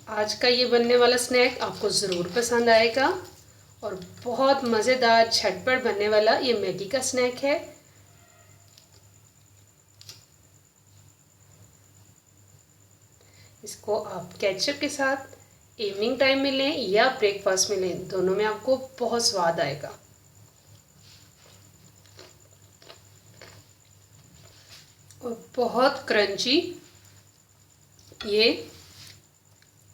आज का ये बनने वाला स्नैक आपको ज़रूर पसंद आएगा और बहुत मज़ेदार झटपट बनने वाला ये मैगी का स्नैक है। इसको आप केचप के साथ इवनिंग टाइम में लें या ब्रेकफास्ट में लें, दोनों में आपको बहुत स्वाद आएगा। और बहुत क्रंची ये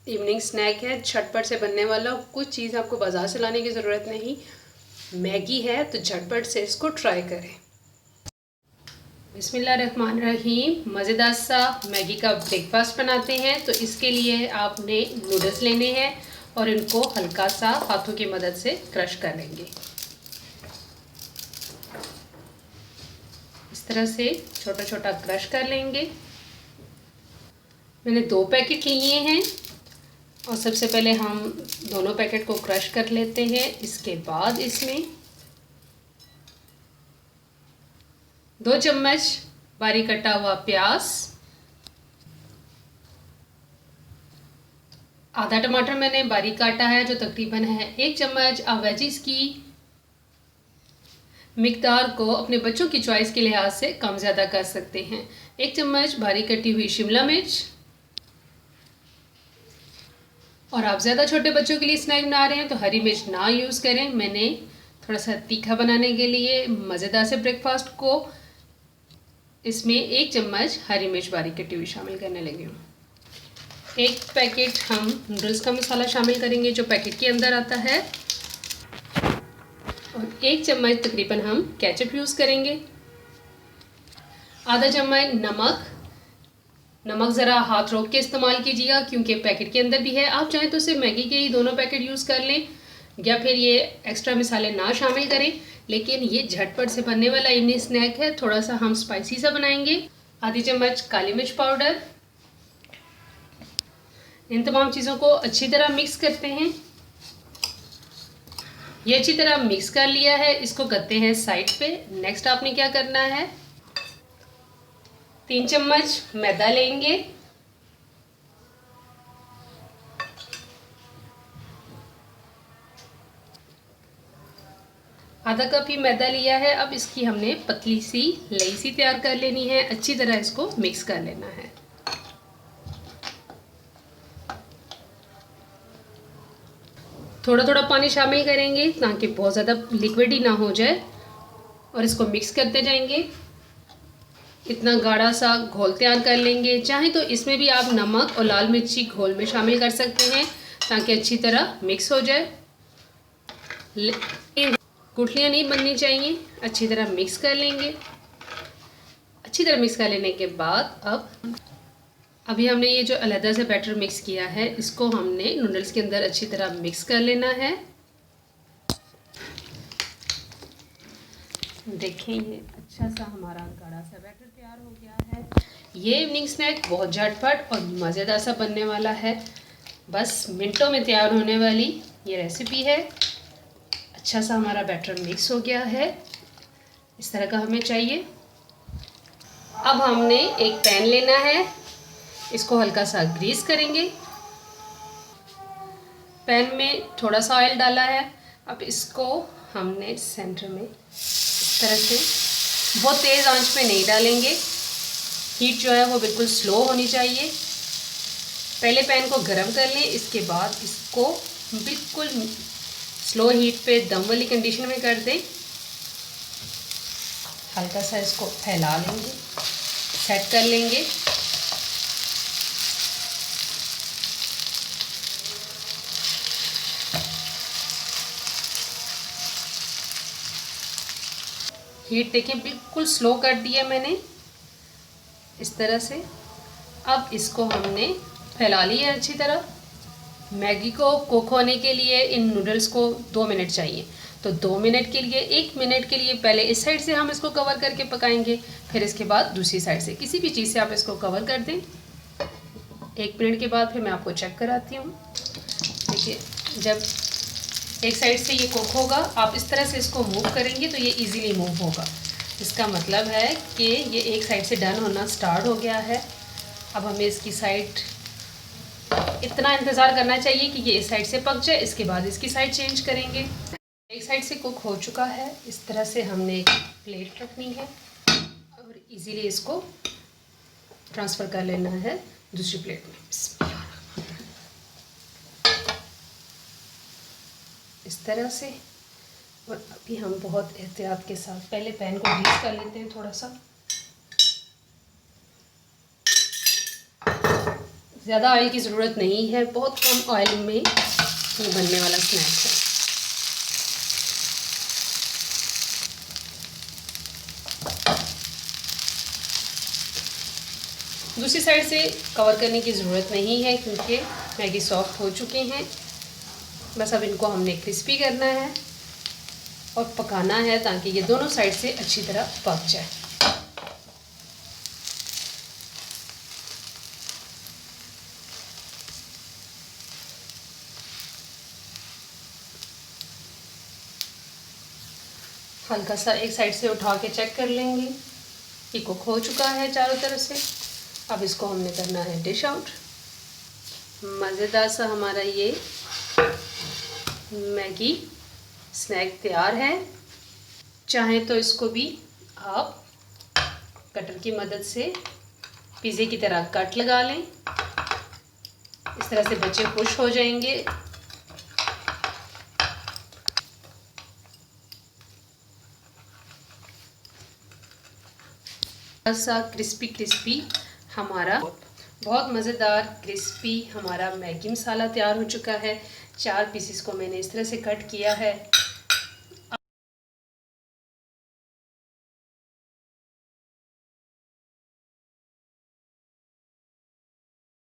इवनिंग स्नैक है, झटपट से बनने वाला। कुछ चीज़ आपको बाज़ार से लाने की ज़रूरत नहीं, मैगी है तो झटपट से इसको ट्राई करें। बिस्मिल्लाहिर्रहमानिर्रहीम। मज़ेदार सा मैगी का ब्रेकफास्ट बनाते हैं। तो इसके लिए आपने नूडल्स लेने हैं और इनको हल्का सा हाथों की मदद से क्रश कर लेंगे। इस तरह से छोटा छोटा क्रश कर लेंगे। मैंने 2 पैकेट लिए हैं और सबसे पहले हम दोनों पैकेट को क्रश कर लेते हैं। इसके बाद इसमें 2 चम्मच बारीक कटा हुआ प्याज, आधा टमाटर मैंने बारीक काटा है जो तकरीबन है 1 चम्मच। आप वेजिस की मिकदार को अपने बच्चों की चॉइस के लिहाज से कम ज़्यादा कर सकते हैं। 1 चम्मच बारीक कटी हुई शिमला मिर्च। और आप ज़्यादा छोटे बच्चों के लिए स्नैक बना रहे हैं तो हरी मिर्च ना यूज़ करें। मैंने थोड़ा सा तीखा बनाने के लिए मज़ेदार से ब्रेकफास्ट को इसमें 1 चम्मच हरी मिर्च बारीक कटी हुई शामिल करने लगी हूँ। 1 पैकेट हम नूडल्स का मसाला शामिल करेंगे जो पैकेट के अंदर आता है और 1 चम्मच तकरीबन हम केचप यूज़ करेंगे। आधा चम्मच नमक ज़रा हाथ रोक के इस्तेमाल कीजिएगा क्योंकि पैकेट के अंदर भी है। आप चाहें तो सिर्फ मैगी के ही दोनों पैकेट यूज़ कर लें या फिर ये एक्स्ट्रा मसाले ना शामिल करें, लेकिन ये झटपट से बनने वाला इवनिंग स्नैक है। थोड़ा सा हम स्पाइसी सा बनाएंगे। आधी चम्मच काली मिर्च पाउडर। इन तमाम चीज़ों को अच्छी तरह मिक्स करते हैं। ये अच्छी तरह मिक्स कर लिया है, इसको करते हैं साइड पे। नेक्स्ट आपने क्या करना है, 3 चम्मच मैदा लेंगे। आधा कप ही मैदा लिया है। अब इसकी हमने पतली सी लई सी तैयार कर लेनी है। अच्छी तरह इसको मिक्स कर लेना है। थोड़ा थोड़ा पानी शामिल करेंगे ताकि बहुत ज़्यादा लिक्विड ही ना हो जाए और इसको मिक्स करते जाएंगे। इतना गाढ़ा सा घोल तैयार कर लेंगे। चाहे तो इसमें भी आप नमक और लाल मिर्ची घोल में शामिल कर सकते हैं ताकि अच्छी तरह मिक्स हो जाए। गुठलियाँ नहीं बननी चाहिए। अच्छी तरह मिक्स कर लेंगे। अच्छी तरह मिक्स कर लेने के बाद अभी हमने ये जो अलग से बैटर मिक्स किया है इसको हमने नूडल्स के अंदर अच्छी तरह मिक्स कर लेना है। देखें ये अच्छा सा हमारा गाढ़ा सा बैटर तैयार हो गया है। ये इवनिंग स्नैक बहुत झटपट और मज़ेदार सा बनने वाला है। बस मिनटों में तैयार होने वाली ये रेसिपी है। अच्छा सा हमारा बैटर मिक्स हो गया है, इस तरह का हमें चाहिए। अब हमने एक पैन लेना है, इसको हल्का सा ग्रीस करेंगे। पैन में थोड़ा सा ऑयल डाला है। अब इसको हमने सेंटर में इस तरह से बहुत तेज़ आंच पे नहीं डालेंगे। हीट जो है वो बिल्कुल स्लो होनी चाहिए। पहले पैन को गरम कर लें, इसके बाद इसको बिल्कुल स्लो हीट पे दम वाली कंडीशन में कर दें। हल्का सा इसको फैला लेंगे, सेट कर लेंगे। हीट देखिए बिल्कुल स्लो कर दिया मैंने इस तरह से। अब इसको हमने फैला लिया अच्छी तरह। मैगी को कुक होने के लिए इन नूडल्स को 2 मिनट चाहिए, तो 2 मिनट के लिए 1 मिनट के लिए पहले इस साइड से हम इसको कवर करके पकाएंगे, फिर इसके बाद दूसरी साइड से किसी भी चीज़ से आप इसको कवर कर दें। 1 मिनट के बाद फिर मैं आपको चेक कराती हूँ। देखिए जब एक साइड से ये कुक होगा, आप इस तरह से इसको मूव करेंगे तो ये इजीली मूव होगा। इसका मतलब है कि ये एक साइड से डन होना स्टार्ट हो गया है। अब हमें इसकी साइड इतना इंतज़ार करना चाहिए कि ये इस साइड से पक जाए, इसके बाद इसकी साइड चेंज करेंगे। एक साइड से कुक हो चुका है। इस तरह से हमने एक प्लेट रखनी है और इजीली इसको ट्रांसफ़र कर लेना है दूसरी प्लेट में। इस तरह से। और अभी हम बहुत एहतियात के साथ पहले पैन को ग्रीस कर लेते हैं थोड़ा सा। ज़्यादा ऑयल की ज़रूरत नहीं है, बहुत कम ऑयल में ये बनने वाला स्नैक है। दूसरी साइड से कवर करने की ज़रूरत नहीं है क्योंकि मैगी सॉफ्ट हो चुके हैं। बस अब इनको हमने क्रिस्पी करना है और पकाना है ताकि ये दोनों साइड से अच्छी तरह पक जाए। हल्का सा एक साइड से उठा के चेक कर लेंगे कि कुक हो चुका है चारों तरफ से। अब इसको हमने करना है डिश आउट। मज़ेदार सा हमारा ये मैगी स्नैक तैयार है। चाहें तो इसको भी आप कटर की मदद से पिज़्ज़े की तरह कट लगा लें। इस तरह से बच्चे खुश हो जाएंगे। सा क्रिस्पी क्रिस्पी हमारा बहुत मज़ेदार क्रिस्पी हमारा मैगी मसाला तैयार हो चुका है। 4 पीसेस को मैंने इस तरह से कट किया है।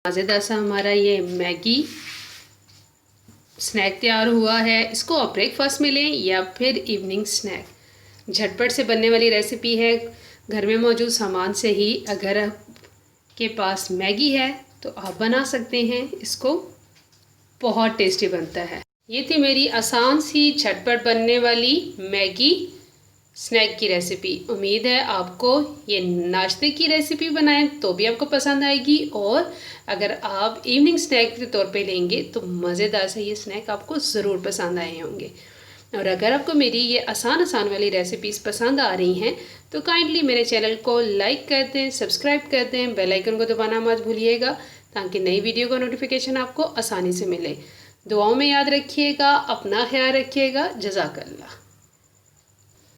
मज़ेदार सा हमारा ये मैगी स्नैक तैयार हुआ है। इसको आप ब्रेकफास्ट में लें या फिर इवनिंग स्नैक। झटपट से बनने वाली रेसिपी है। घर में मौजूद सामान से ही अगर आपके पास मैगी है तो आप बना सकते हैं। इसको बहुत टेस्टी बनता है। ये थी मेरी आसान सी झटपट बनने वाली मैगी स्नैक की रेसिपी। उम्मीद है आपको ये नाश्ते की रेसिपी बनाएं तो भी आपको पसंद आएगी, और अगर आप इवनिंग स्नैक के तौर पे लेंगे तो मज़ेदार से ये स्नैक आपको ज़रूर पसंद आए होंगे। और अगर आपको मेरी ये आसान वाली रेसिपीज़ पसंद आ रही हैं तो काइंडली मेरे चैनल को लाइक कर दें, सब्सक्राइब कर दें, बेल आइकन को दबाना मत भूलिएगा ताकि नई वीडियो का नोटिफिकेशन आपको आसानी से मिले। दुआओं में याद रखिएगा, अपना ख्याल रखिएगा। जज़ाकल्लाह।